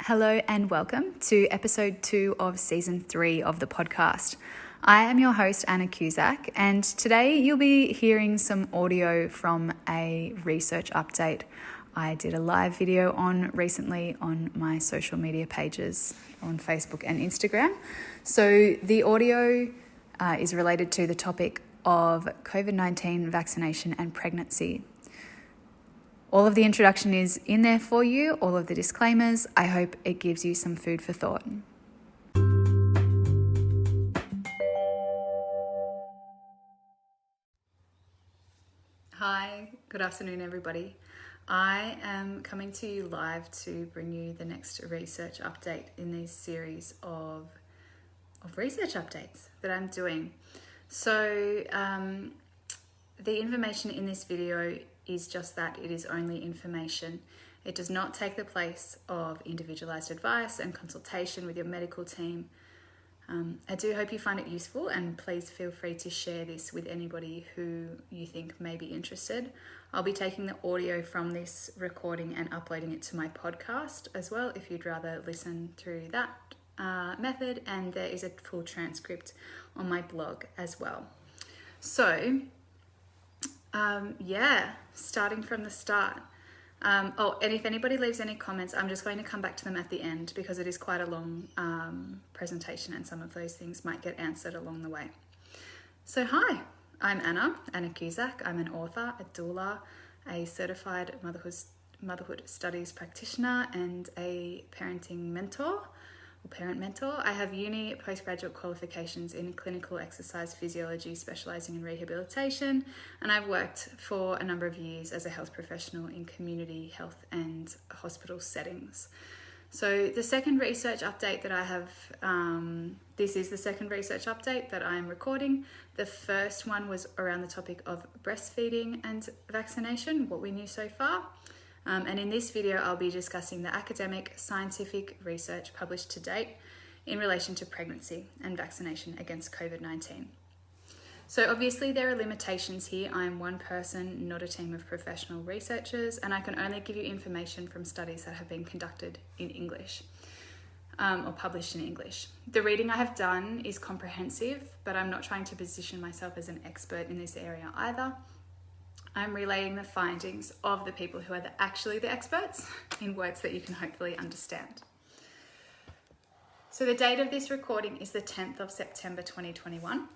Hello and welcome to episode 2 of season 3 of the podcast. I am your host, Anna Cusack, and today you'll be hearing some audio from a research update I did a live video on recently on my social media pages on Facebook and Instagram. So the audio is related to the topic of COVID-19 vaccination and pregnancy. All of the introduction is in there for you, all of the disclaimers. I hope it gives you some food for thought. Hi, good afternoon everybody. I am coming to you live to bring you the next research update in this series of research updates that I'm doing. So the information in this video is just that, it is only information. It does not take the place of individualized advice and consultation with your medical team. I do hope you find it useful, and please feel free to share this with anybody who you think may be interested. I'll be taking the audio from this recording and uploading it to my podcast as well, if you'd rather listen through that method, and there is a full transcript on my blog as well. So starting from the start. And if anybody leaves any comments, I'm just going to come back to them at the end because it is quite a long presentation and some of those things might get answered along the way. So hi, I'm Anna Cusack. I'm an author, a doula, a certified motherhood studies practitioner, and a parenting mentor. Parent mentor. I have uni postgraduate qualifications in clinical exercise physiology, specializing in rehabilitation, and I've worked for a number of years as a health professional in community health and hospital settings. So the second research update that I have, this is the second research update that I'm recording. The first one was around the topic of breastfeeding and vaccination, what we knew so far. And in this video, I'll be discussing the academic scientific research published to date in relation to pregnancy and vaccination against COVID-19. So obviously there are limitations here. I'm one person, not a team of professional researchers, and I can only give you information from studies that have been conducted in English or published in English. The reading I have done is comprehensive, but I'm not trying to position myself as an expert in this area either. I'm relaying the findings of the people who are actually the experts in words that you can hopefully understand. So the date of this recording is the 10th of September 2021.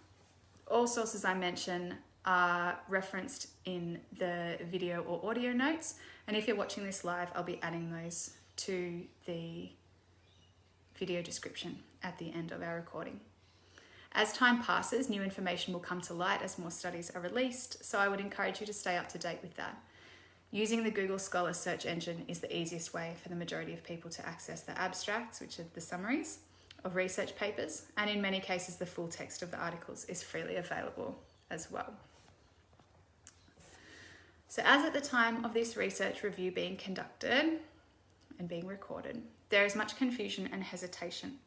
All sources I mention are referenced in the video or audio notes, and if you're watching this live, I'll be adding those to the video description at the end of our recording. As time passes, new information will come to light as more studies are released, so I would encourage you to stay up to date with that. Using the Google Scholar search engine is the easiest way for the majority of people to access the abstracts, which are the summaries of research papers, and in many cases the full text of the articles is freely available as well. So as at the time of this research review being conducted and being recorded, there is much confusion and hesitation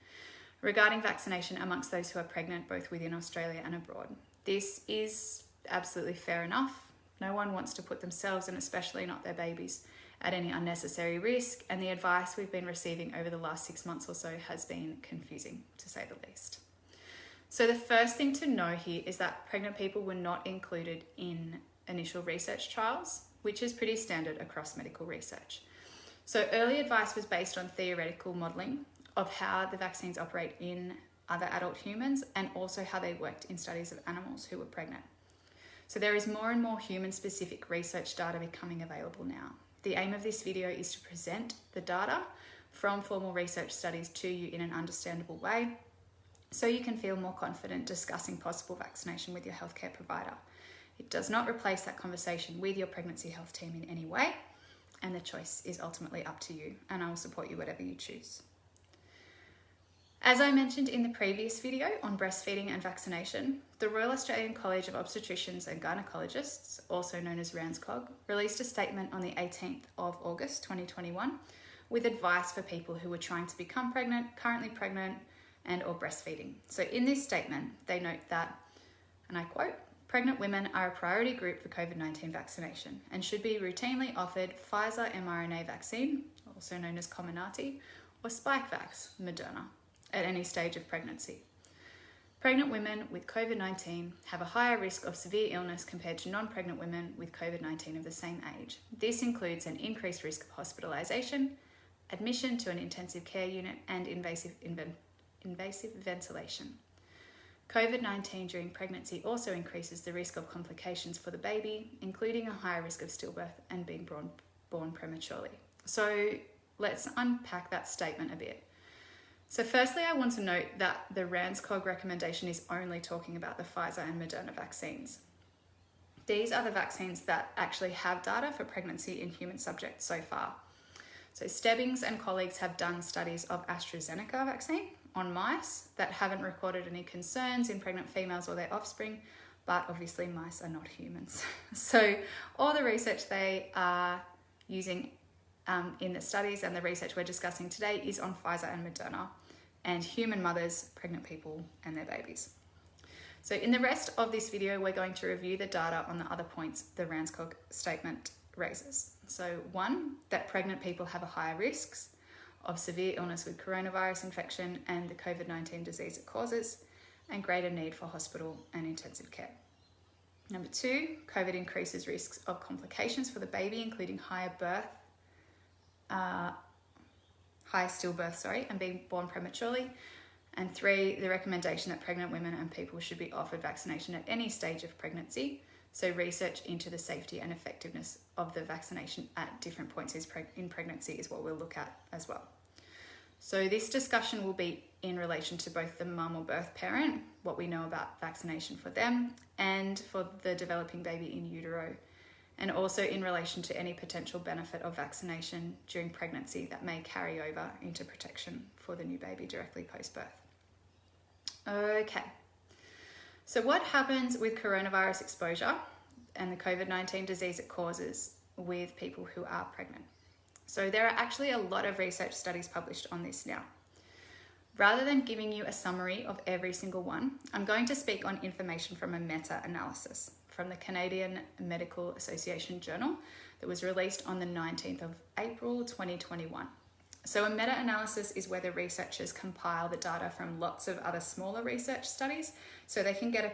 regarding vaccination amongst those who are pregnant, both within Australia and abroad. This is absolutely fair enough. No one wants to put themselves, and especially not their babies, at any unnecessary risk, and the advice we've been receiving over the last 6 months or so has been confusing, to say the least. So the first thing to know here is that pregnant people were not included in initial research trials, which is pretty standard across medical research. So early advice was based on theoretical modelling of how the vaccines operate in other adult humans, and also how they worked in studies of animals who were pregnant. So there is more and more human-specific research data becoming available now. The aim of this video is to present the data from formal research studies to you in an understandable way, so you can feel more confident discussing possible vaccination with your healthcare provider. It does not replace that conversation with your pregnancy health team in any way, and the choice is ultimately up to you, and I will support you whatever you choose. As I mentioned in the previous video on breastfeeding and vaccination, the Royal Australian College of Obstetricians and Gynecologists, also known as RANZCOG, released a statement on the 18th of August 2021 with advice for people who were trying to become pregnant, currently pregnant, and or breastfeeding. So in this statement, they note that, and I quote, "Pregnant women are a priority group for COVID-19 vaccination and should be routinely offered Pfizer mRNA vaccine, also known as Comirnaty, or Spikevax, Moderna, at any stage of pregnancy. Pregnant women with COVID-19 have a higher risk of severe illness compared to non-pregnant women with COVID-19 of the same age. This includes an increased risk of hospitalisation, admission to an intensive care unit, and invasive ventilation. COVID-19 during pregnancy also increases the risk of complications for the baby, including a higher risk of stillbirth and being born prematurely. So let's unpack that statement a bit. So firstly, I want to note that the RANZCOG recommendation is only talking about the Pfizer and Moderna vaccines. These are the vaccines that actually have data for pregnancy in human subjects so far. So Stebbings and colleagues have done studies of AstraZeneca vaccine on mice that haven't recorded any concerns in pregnant females or their offspring, but obviously mice are not humans. So all the research they are using in the studies and the research we're discussing today is on Pfizer and Moderna and human mothers, pregnant people and their babies. So in the rest of this video, we're going to review the data on the other points the RANZCOG statement raises. So 1, that pregnant people have a higher risks of severe illness with coronavirus infection and the COVID-19 disease it causes, and greater need for hospital and intensive care. Number 2, COVID increases risks of complications for the baby, including high stillbirth, and being born prematurely. And 3, the recommendation that pregnant women and people should be offered vaccination at any stage of pregnancy. So research into the safety and effectiveness of the vaccination at different points in pregnancy is what we'll look at as well. So this discussion will be in relation to both the mum or birth parent, what we know about vaccination for them, and for the developing baby in utero, and also in relation to any potential benefit of vaccination during pregnancy that may carry over into protection for the new baby directly post-birth. Okay, so what happens with coronavirus exposure and the COVID-19 disease it causes with people who are pregnant? So there are actually a lot of research studies published on this now. Rather than giving you a summary of every single one, I'm going to speak on information from a meta-analysis from the Canadian Medical Association Journal that was released on the 19th of April 2021. So a meta-analysis is where the researchers compile the data from lots of other smaller research studies so they can get a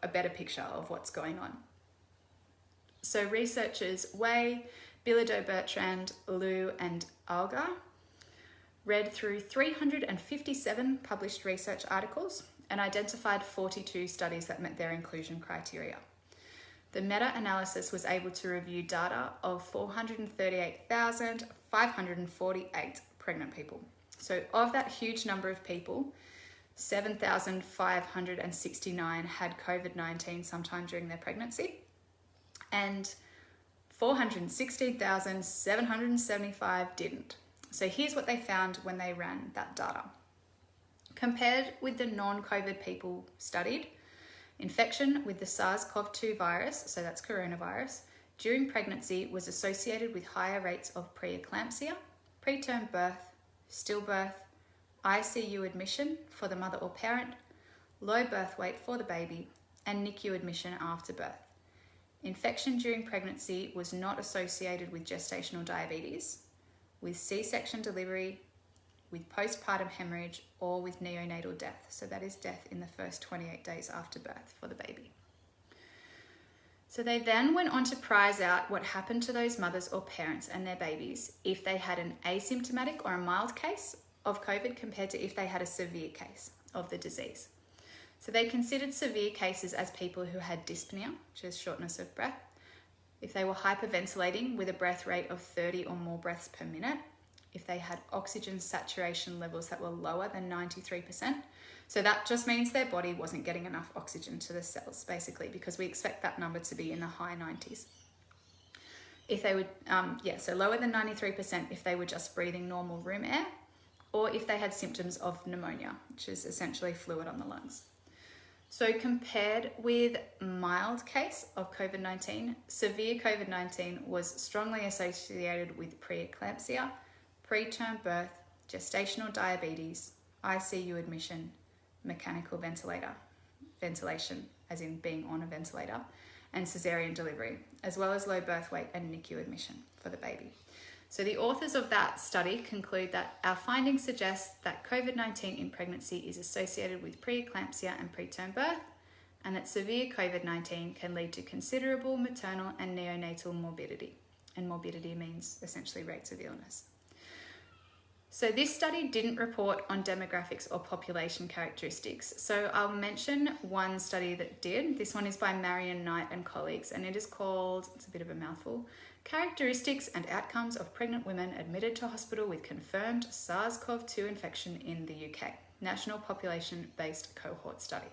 better picture of what's going on. So researchers Wei, Bilodeau-Bertrand, Liu and Algar read through 357 published research articles and identified 42 studies that met their inclusion criteria. The meta-analysis was able to review data of 438,548 pregnant people. So of that huge number of people, 7,569 had COVID-19 sometime during their pregnancy, and 416,775 didn't. So here's what they found when they ran that data. Compared with the non-COVID people studied, infection with the SARS-CoV-2 virus, so that's coronavirus, during pregnancy was associated with higher rates of preeclampsia, preterm birth, stillbirth, ICU admission for the mother or parent, low birth weight for the baby, and NICU admission after birth. Infection during pregnancy was not associated with gestational diabetes, with C-section delivery, with postpartum hemorrhage, or with neonatal death. So that is death in the first 28 days after birth for the baby. So they then went on to prize out what happened to those mothers or parents and their babies if they had an asymptomatic or a mild case of COVID compared to if they had a severe case of the disease. So they considered severe cases as people who had dyspnea, which is shortness of breath, if they were hyperventilating with a breath rate of 30 or more breaths per minute, if they had oxygen saturation levels that were lower than 93%. So that just means their body wasn't getting enough oxygen to the cells, basically, because we expect that number to be in the high 90s. If they would, so lower than 93% if they were just breathing normal room air, or if they had symptoms of pneumonia, which is essentially fluid on the lungs. So compared with mild case of COVID-19, severe COVID-19 was strongly associated with preeclampsia, preterm birth, gestational diabetes, ICU admission, mechanical ventilation, as in being on a ventilator, and cesarean delivery, as well as low birth weight and NICU admission for the baby. So the authors of that study conclude that our findings suggest that COVID-19 in pregnancy is associated with preeclampsia and preterm birth, and that severe COVID-19 can lead to considerable maternal and neonatal morbidity. And morbidity means essentially rates of illness. So this study didn't report on demographics or population characteristics. So I'll mention one study that did. This one is by Marion Knight and colleagues, and it is called, it's a bit of a mouthful, Characteristics and Outcomes of Pregnant Women Admitted to Hospital with Confirmed SARS-CoV-2 Infection in the UK, National Population-Based Cohort Study.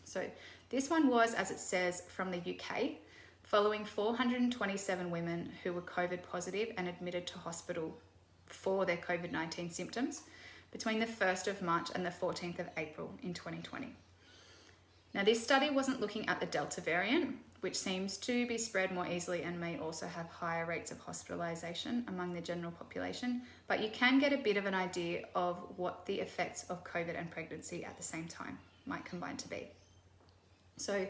So this one was, as it says, from the UK, following 427 women who were COVID positive and admitted to hospital for their COVID-19 symptoms between the 1st of March and the 14th of April in 2020. Now, this study wasn't looking at the Delta variant, which seems to be spread more easily and may also have higher rates of hospitalisation among the general population, but you can get a bit of an idea of what the effects of COVID and pregnancy at the same time might combine to be. So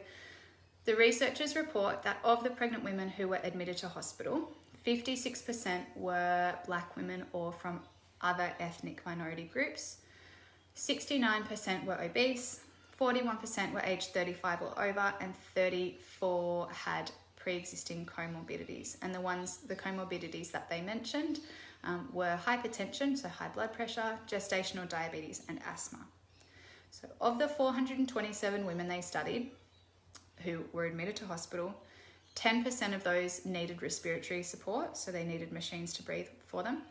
the researchers report that of the pregnant women who were admitted to hospital, 56% were Black women or from other ethnic minority groups, 69% were obese, 41% were aged 35 or over, and 34 had pre-existing comorbidities. And the comorbidities that they mentioned were hypertension, so high blood pressure, gestational diabetes, and asthma. So of the 427 women they studied who were admitted to hospital, 10% of those needed respiratory support, so they needed machines to breathe for them.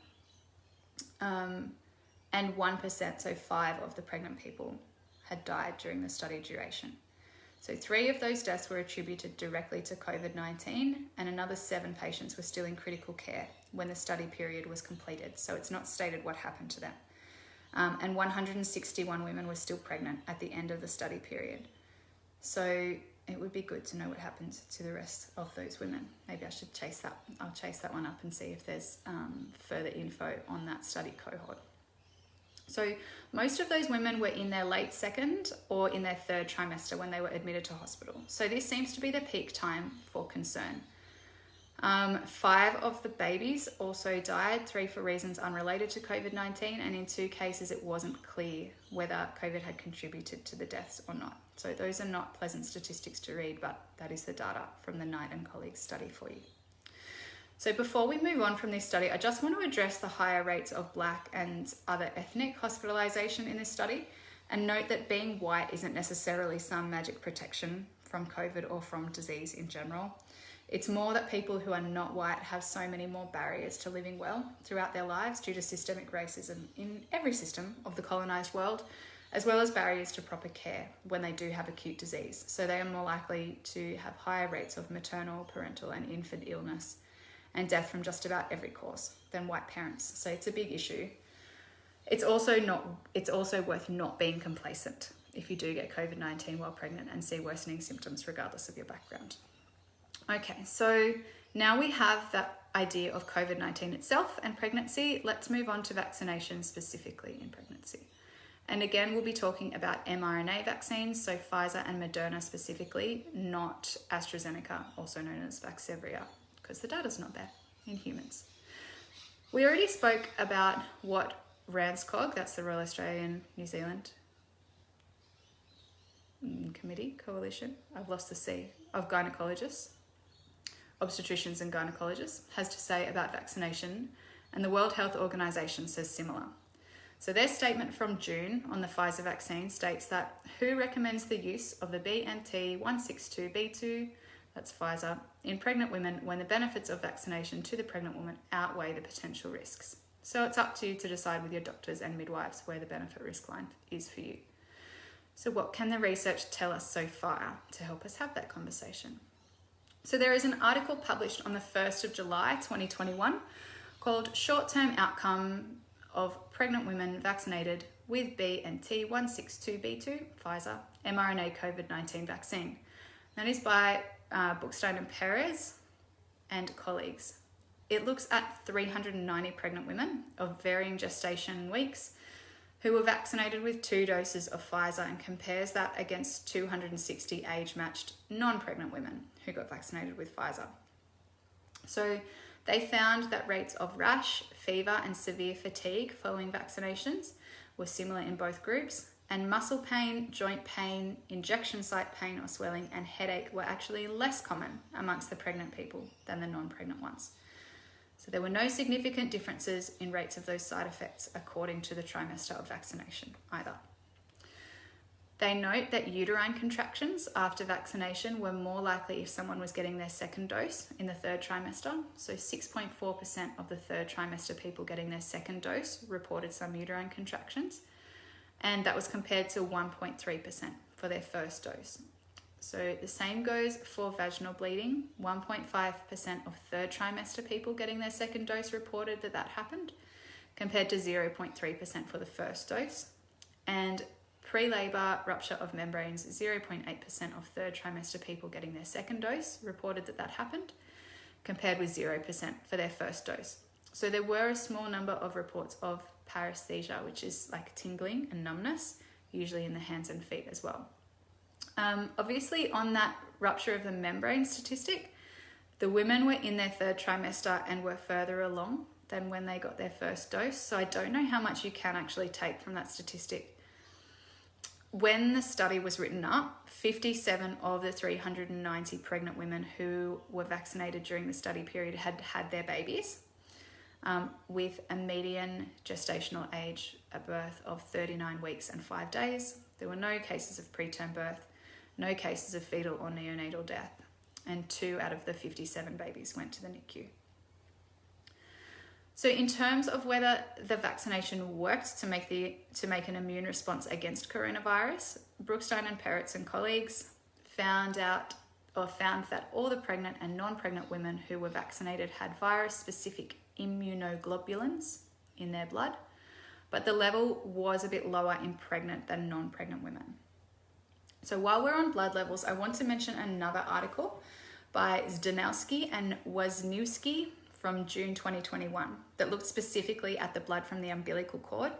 And 1%, so 5 of the pregnant people had died during the study duration. So 3 of those deaths were attributed directly to COVID-19, and another 7 patients were still in critical care when the study period was completed. So it's not stated what happened to them. And 161 women were still pregnant at the end of the study period. So it would be good to know what happened to the rest of those women. Maybe I should chase that. I'll chase that one up and see if there's further info on that study cohort. So most of those women were in their late 2nd or in their 3rd trimester when they were admitted to hospital. So this seems to be the peak time for concern. 5 of the babies also died, 3 for reasons unrelated to COVID-19, and in 2 cases it wasn't clear whether COVID had contributed to the deaths or not. So those are not pleasant statistics to read, but that is the data from the Knight and colleagues study for you. So before we move on from this study, I just want to address the higher rates of Black and other ethnic hospitalisation in this study, and note that being white isn't necessarily some magic protection from COVID or from disease in general. It's more that people who are not white have so many more barriers to living well throughout their lives due to systemic racism in every system of the colonised world, as well as barriers to proper care when they do have acute disease. So they are more likely to have higher rates of maternal, parental and infant illness and death from just about every cause than white parents. So it's a big issue. It's also worth not being complacent if you do get COVID-19 while pregnant and see worsening symptoms regardless of your background. Okay, so now we have that idea of COVID-19 itself and pregnancy. Let's move on to vaccination specifically in pregnancy. And again, we'll be talking about mRNA vaccines, so Pfizer and Moderna specifically, not AstraZeneca, also known as Vaxzevria, because the data's not there in humans. We already spoke about what RANZCOG, that's the Royal Australian New Zealand Coalition, I've lost the C, of gynecologists, obstetricians and gynecologists, has to say about vaccination, and the World Health Organization says similar. So their statement from June on the Pfizer vaccine states that WHO recommends the use of the BNT162b2, that's Pfizer, in pregnant women when the benefits of vaccination to the pregnant woman outweigh the potential risks. So it's up to you to decide with your doctors and midwives where the benefit risk line is for you. So what can the research tell us so far to help us have that conversation? So there is an article published on the 1st of July 2021 called Short-Term Outcome of Pregnant Women Vaccinated with BNT162b2, Pfizer, mRNA COVID-19 vaccine. That is by Bruton and Parry and colleagues. It looks at 390 pregnant women of varying gestation weeks who were vaccinated with 2 doses of Pfizer and compares that against 260 age-matched non-pregnant women who got vaccinated with Pfizer. So They found that rates of rash, fever, and severe fatigue following vaccinations were similar in both groups, and muscle pain, joint pain, injection site pain or swelling, and headache were actually less common amongst the pregnant people than the non-pregnant ones. So there were no significant differences in rates of those side effects according to the trimester of vaccination either. They note that uterine contractions after vaccination were more likely if someone was getting their second dose in the third trimester. So 6.4% of the third trimester people getting their second dose reported some uterine contractions, and that was compared to 1.3% for their first dose. So the same goes for vaginal bleeding. 1.5% of third trimester people getting their second dose reported that happened, compared to 0.3% for the first dose. And pre-labour rupture of membranes, 0.8% of third trimester people getting their second dose reported that happened, compared with 0% for their first dose. So there were a small number of reports of paresthesia, which is like tingling and numbness, usually in the hands and feet as well. Obviously, on that rupture of the membrane statistic, the women were in their third trimester and were further along than when they got their first dose. So I don't know how much you can actually take from that statistic. When the study was written up, 57 of the 390 pregnant women who were vaccinated during the study period had had their babies, with a median gestational age at birth of 39 weeks and 5 days. There were no cases of preterm birth, no cases of fetal or neonatal death, and 2 out of the 57 babies went to the NICU. So in terms of whether the vaccination worked to make an immune response against coronavirus, Bruton and Parry and colleagues found that all the pregnant and non-pregnant women who were vaccinated had virus-specific immunoglobulins in their blood, but the level was a bit lower in pregnant than non-pregnant women. So while we're on blood levels, I want to mention another article by Zdanowski and Wisniewski from June 2021 that looked specifically at the blood from the umbilical cord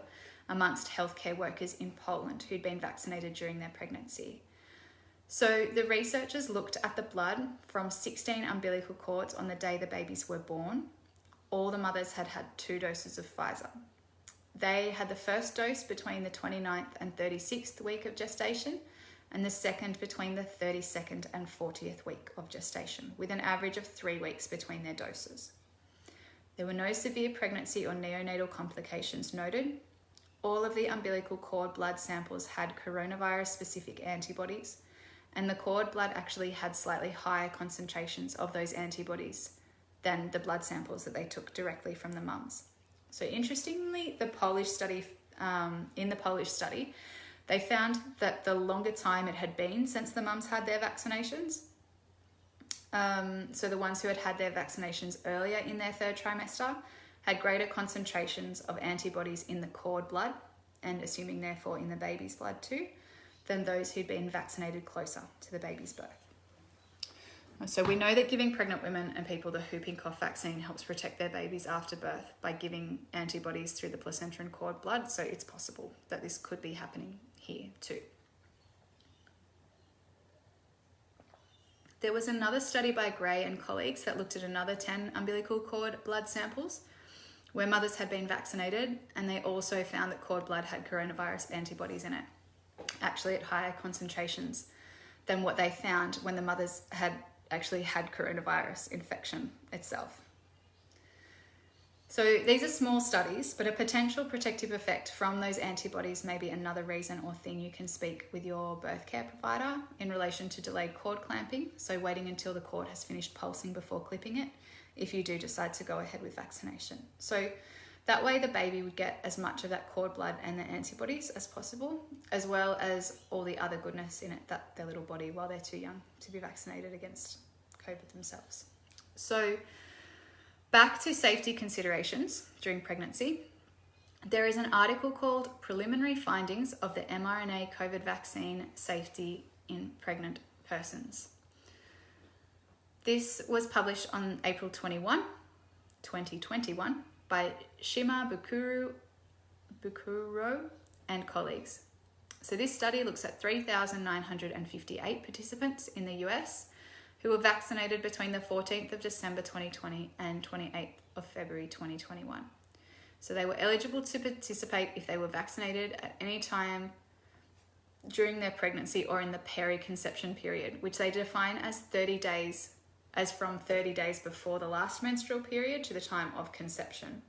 amongst healthcare workers in Poland who'd been vaccinated during their pregnancy. So the researchers looked at the blood from 16 umbilical cords on the day the babies were born. All the mothers had had 2 doses of Pfizer. They had the first dose between the 29th and 36th week of gestation, and the second between the 32nd and 40th week of gestation, with an average of 3 weeks between their doses. There were no severe pregnancy or neonatal complications noted. All of the umbilical cord blood samples had coronavirus-specific antibodies, and the cord blood actually had slightly higher concentrations of those antibodies than the blood samples that they took directly from the mums. So interestingly, in the Polish study, they found that the longer time it had been since the mums had their vaccinations, so the ones who had had their vaccinations earlier in their third trimester had greater concentrations of antibodies in the cord blood, and assuming therefore in the baby's blood too, than those who'd been vaccinated closer to the baby's birth. So we know that giving pregnant women and people the whooping cough vaccine helps protect their babies after birth by giving antibodies through the placenta and cord blood, so it's possible that this could be happening here too. There was another study by Gray and colleagues that looked at another 10 umbilical cord blood samples where mothers had been vaccinated, and they also found that cord blood had coronavirus antibodies in it, actually at higher concentrations than what they found when the mothers had actually had coronavirus infection itself. So these are small studies, but a potential protective effect from those antibodies may be another reason or thing you can speak with your birth care provider in relation to delayed cord clamping, so waiting until the cord has finished pulsing before clipping it if you do decide to go ahead with vaccination. So that way the baby would get as much of that cord blood and the antibodies as possible, as well as all the other goodness in it that their little body, while they're too young to be vaccinated against COVID themselves. So back to safety considerations during pregnancy. There is an article called Preliminary Findings of the mRNA COVID Vaccine Safety in Pregnant Persons. This was published on April 21, 2021 by Shimabukuro and colleagues. So this study looks at 3,958 participants in the US who were vaccinated between the 14th of December 2020 and 28th of February 2021. So they were eligible to participate if they were vaccinated at any time during their pregnancy or in the peri-conception period, which they define as 30 days, as from 30 days before the last menstrual period to the time of conception.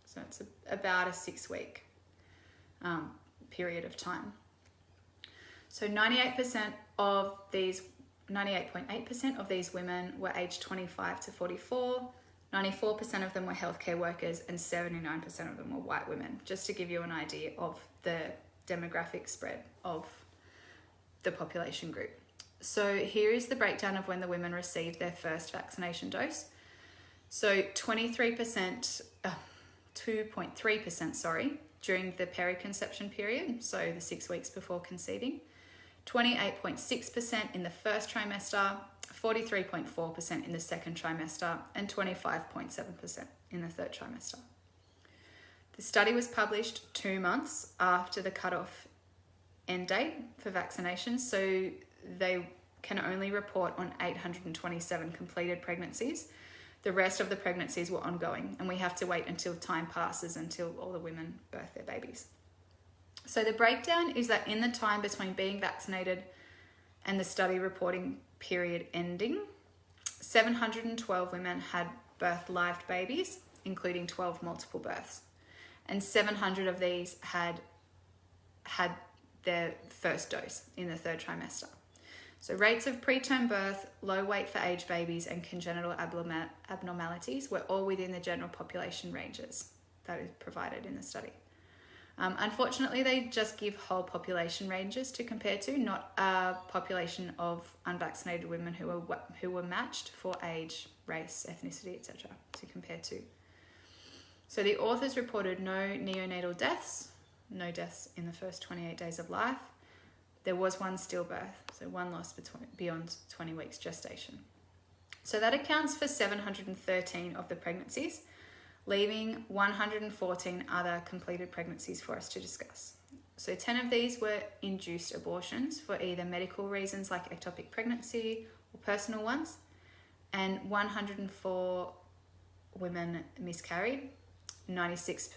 So it's about a 6-week period of time. So 98.8% of these women were aged 25 to 44. 94% of them were healthcare workers and 79% of them were white women, just to give you an idea of the demographic spread of the population group. So here is the breakdown of when the women received their first vaccination dose. So 2.3%, during the peri-conception period, so the 6 weeks before conceiving, 28.6% in the first trimester, 43.4% in the second trimester, and 25.7% in the third trimester. The study was published 2 months after the cutoff end date for vaccinations, so they can only report on 827 completed pregnancies. The rest of the pregnancies were ongoing, and we have to wait until time passes until all the women birth their babies. So the breakdown is that in the time between being vaccinated and the study reporting period ending, 712 women had birthed live babies, including 12 multiple births, and 700 of these had their first dose in the third trimester. So rates of preterm birth, low weight for age babies, and congenital abnormalities were all within the general population ranges that is provided in the study. Unfortunately, they just give whole population ranges to compare to, not a population of unvaccinated women who were matched for age, race, ethnicity, etc. to compare to. So the authors reported no neonatal deaths, no deaths in the first 28 days of life. There was one stillbirth, so one lost beyond 20 weeks gestation. So that accounts for 713 of the pregnancies, leaving 114 other completed pregnancies for us to discuss. So 10 of these were induced abortions for either medical reasons like ectopic pregnancy or personal ones, and 104 women miscarried, 96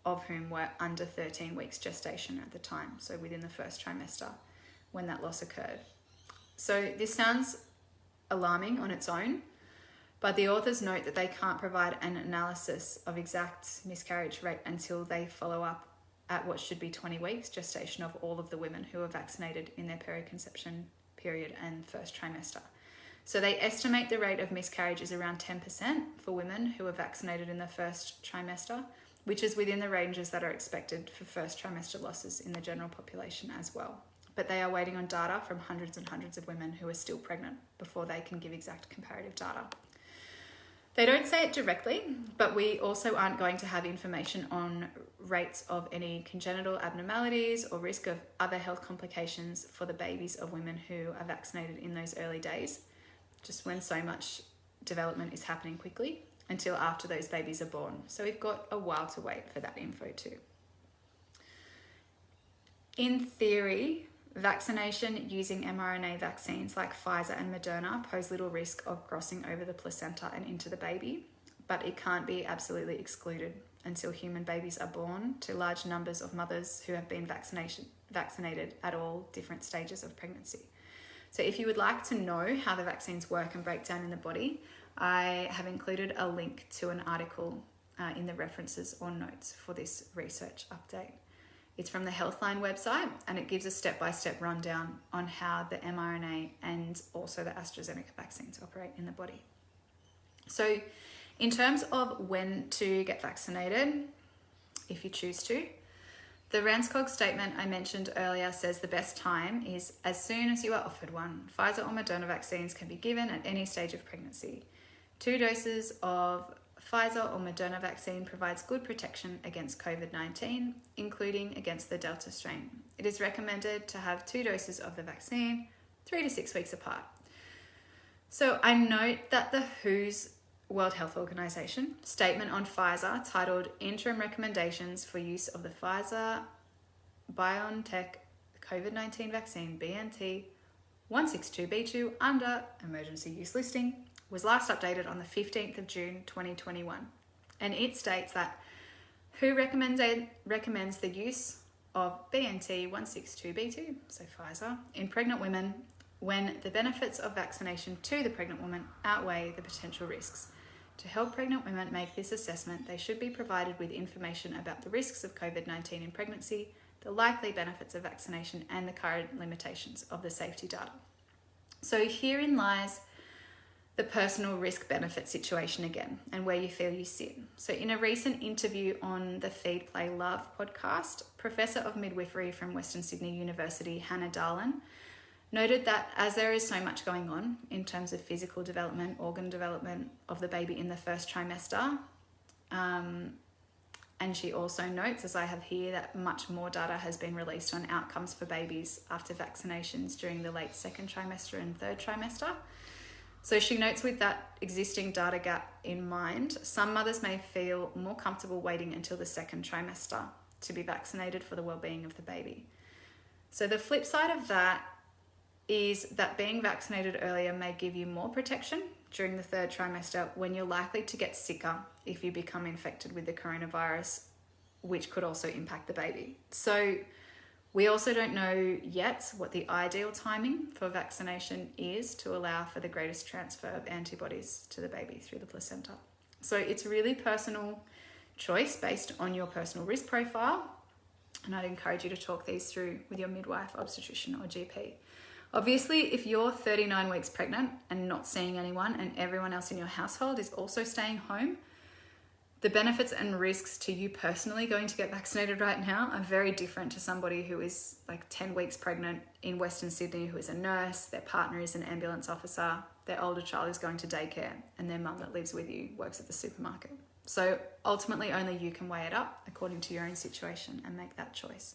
of whom were under 13 weeks gestation at the time, so within the first trimester when that loss occurred. So this sounds alarming on its own, but the authors note that they can't provide an analysis of exact miscarriage rate until they follow up at what should be 20 weeks gestation of all of the women who were vaccinated in their peri-conception period and first trimester. So they estimate the rate of miscarriage is around 10% for women who were vaccinated in the first trimester, which is within the ranges that are expected for first trimester losses in the general population as well. But they are waiting on data from hundreds and hundreds of women who are still pregnant before they can give exact comparative data. They don't say it directly, but we also aren't going to have information on rates of any congenital abnormalities or risk of other health complications for the babies of women who are vaccinated in those early days, just when so much development is happening quickly, until after those babies are born. So we've got a while to wait for that info too. In theory, vaccination using mRNA vaccines like Pfizer and Moderna pose little risk of crossing over the placenta and into the baby, but it can't be absolutely excluded until human babies are born to large numbers of mothers who have been vaccinated at all different stages of pregnancy. So if you would like to know how the vaccines work and break down in the body, I have included a link to an article in the references or notes for this research update. It's from the Healthline website, and it gives a step-by-step rundown on how the mRNA and also the AstraZeneca vaccines operate in the body. So in terms of when to get vaccinated, if you choose to, the Ranskog statement I mentioned earlier says the best time is as soon as you are offered one. Pfizer or Moderna vaccines can be given at any stage of pregnancy. 2 doses of Pfizer or Moderna vaccine provides good protection against COVID-19, including against the Delta strain. It is recommended to have 2 doses of the vaccine 3 to 6 weeks apart. So I note that the WHO's World Health Organization statement on Pfizer, titled Interim Recommendations for Use of the Pfizer-BioNTech COVID-19 Vaccine, BNT 162B2 under emergency use listing was last updated on the 15th of June 2021. And it states that WHO recommends the use of BNT 162B2, so Pfizer, in pregnant women when the benefits of vaccination to the pregnant woman outweigh the potential risks. To help pregnant women make this assessment, they should be provided with information about the risks of COVID-19 in pregnancy, the likely benefits of vaccination, and the current limitations of the safety data. So herein lies the personal risk-benefit situation again, and where you feel you sit. So in a recent interview on the Feed, Play, Love podcast, Professor of Midwifery from Western Sydney University, Hannah Darlan, noted that as there is so much going on in terms of physical development, organ development of the baby in the first trimester, and she also notes, as I have here, that much more data has been released on outcomes for babies after vaccinations during the late second trimester and third trimester. So she notes, with that existing data gap in mind, some mothers may feel more comfortable waiting until the second trimester to be vaccinated for the well-being of the baby. So the flip side of that is that being vaccinated earlier may give you more protection during the third trimester when you're likely to get sicker if you become infected with the coronavirus, which could also impact the baby. So we also don't know yet what the ideal timing for vaccination is to allow for the greatest transfer of antibodies to the baby through the placenta. So it's really personal choice based on your personal risk profile, and I'd encourage you to talk these through with your midwife, obstetrician, or GP. Obviously, if you're 39 weeks pregnant and not seeing anyone and everyone else in your household is also staying home, the benefits and risks to you personally going to get vaccinated right now are very different to somebody who is like 10 weeks pregnant in Western Sydney, who is a nurse, their partner is an ambulance officer, their older child is going to daycare, and their mum that lives with you works at the supermarket. So ultimately, only you can weigh it up according to your own situation and make that choice.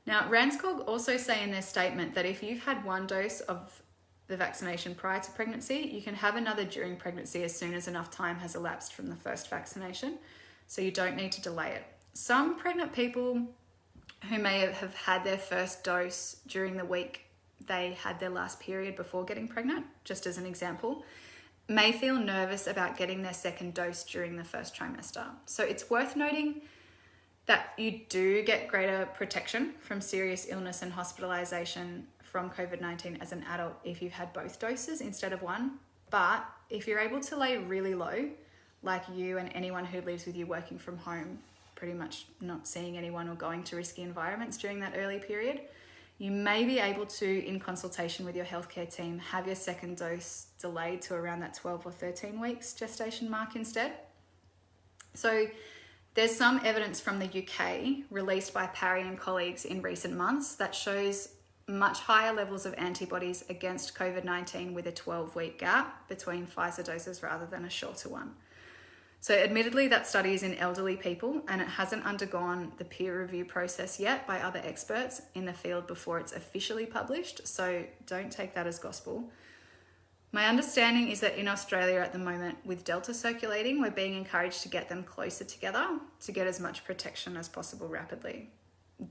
Now, Ranskog also say in their statement that if you've had one dose of the vaccination prior to pregnancy, you can have another during pregnancy as soon as enough time has elapsed from the first vaccination, so you don't need to delay it. Some pregnant people who may have had their first dose during the week they had their last period before getting pregnant, just as an example, may feel nervous about getting their second dose during the first trimester. So it's worth noting that you do get greater protection from serious illness and hospitalization from COVID-19 as an adult if you've had both doses instead of one. But if you're able to lay really low, like you and anyone who lives with you working from home, pretty much not seeing anyone or going to risky environments during that early period, you may be able to, in consultation with your healthcare team, have your second dose delayed to around that 12 or 13 weeks gestation mark instead. So there's some evidence from the UK released by Parry and colleagues in recent months that shows much higher levels of antibodies against COVID-19 with a 12-week gap between Pfizer doses rather than a shorter one. So admittedly, that study is in elderly people and it hasn't undergone the peer review process yet by other experts in the field before it's officially published, so don't take that as gospel. My understanding is that in Australia at the moment, with Delta circulating, we're being encouraged to get them closer together to get as much protection as possible rapidly.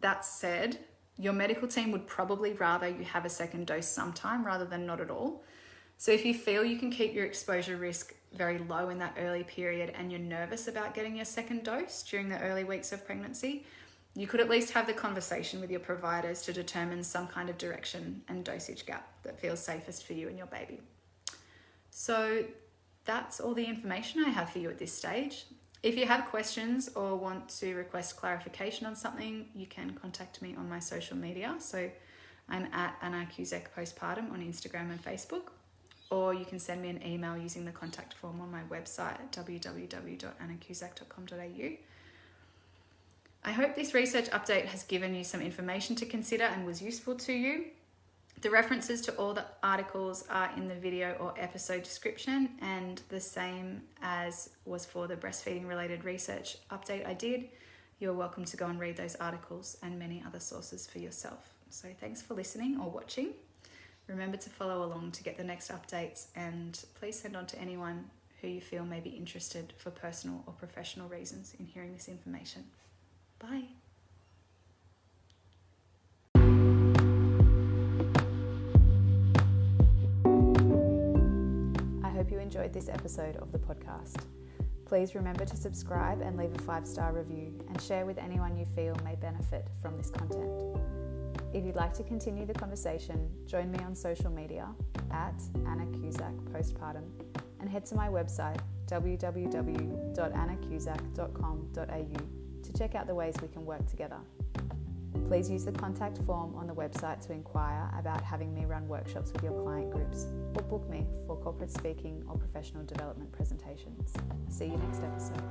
That said, your medical team would probably rather you have a second dose sometime rather than not at all. So if you feel you can keep your exposure risk very low in that early period and you're nervous about getting your second dose during the early weeks of pregnancy, you could at least have the conversation with your providers to determine some kind of direction and dosage gap that feels safest for you and your baby. So that's all the information I have for you at this stage. If you have questions or want to request clarification on something, you can contact me on my social media. So I'm at Anarchusec Postpartum on Instagram and Facebook, or you can send me an email using the contact form on my website at www.anarchusec.com.au. I hope this research update has given you some information to consider and was useful to you. The references to all the articles are in the video or episode description, and the same as was for the breastfeeding related research update I did. You're welcome to go and read those articles and many other sources for yourself. So thanks for listening or watching. Remember to follow along to get the next updates, and please send on to anyone who you feel may be interested for personal or professional reasons in hearing this information. Bye. you enjoyed this episode of the podcast. Please remember to subscribe and leave a 5-star review and share with anyone you feel may benefit from this content. If you'd like to continue the conversation, join me on social media at Anna Cusack Postpartum and head to my website www.annacusack.com.au to check out the ways we can work together. Please use the contact form on the website to inquire about having me run workshops with your client groups or book me for corporate speaking or professional development presentations. See you next episode.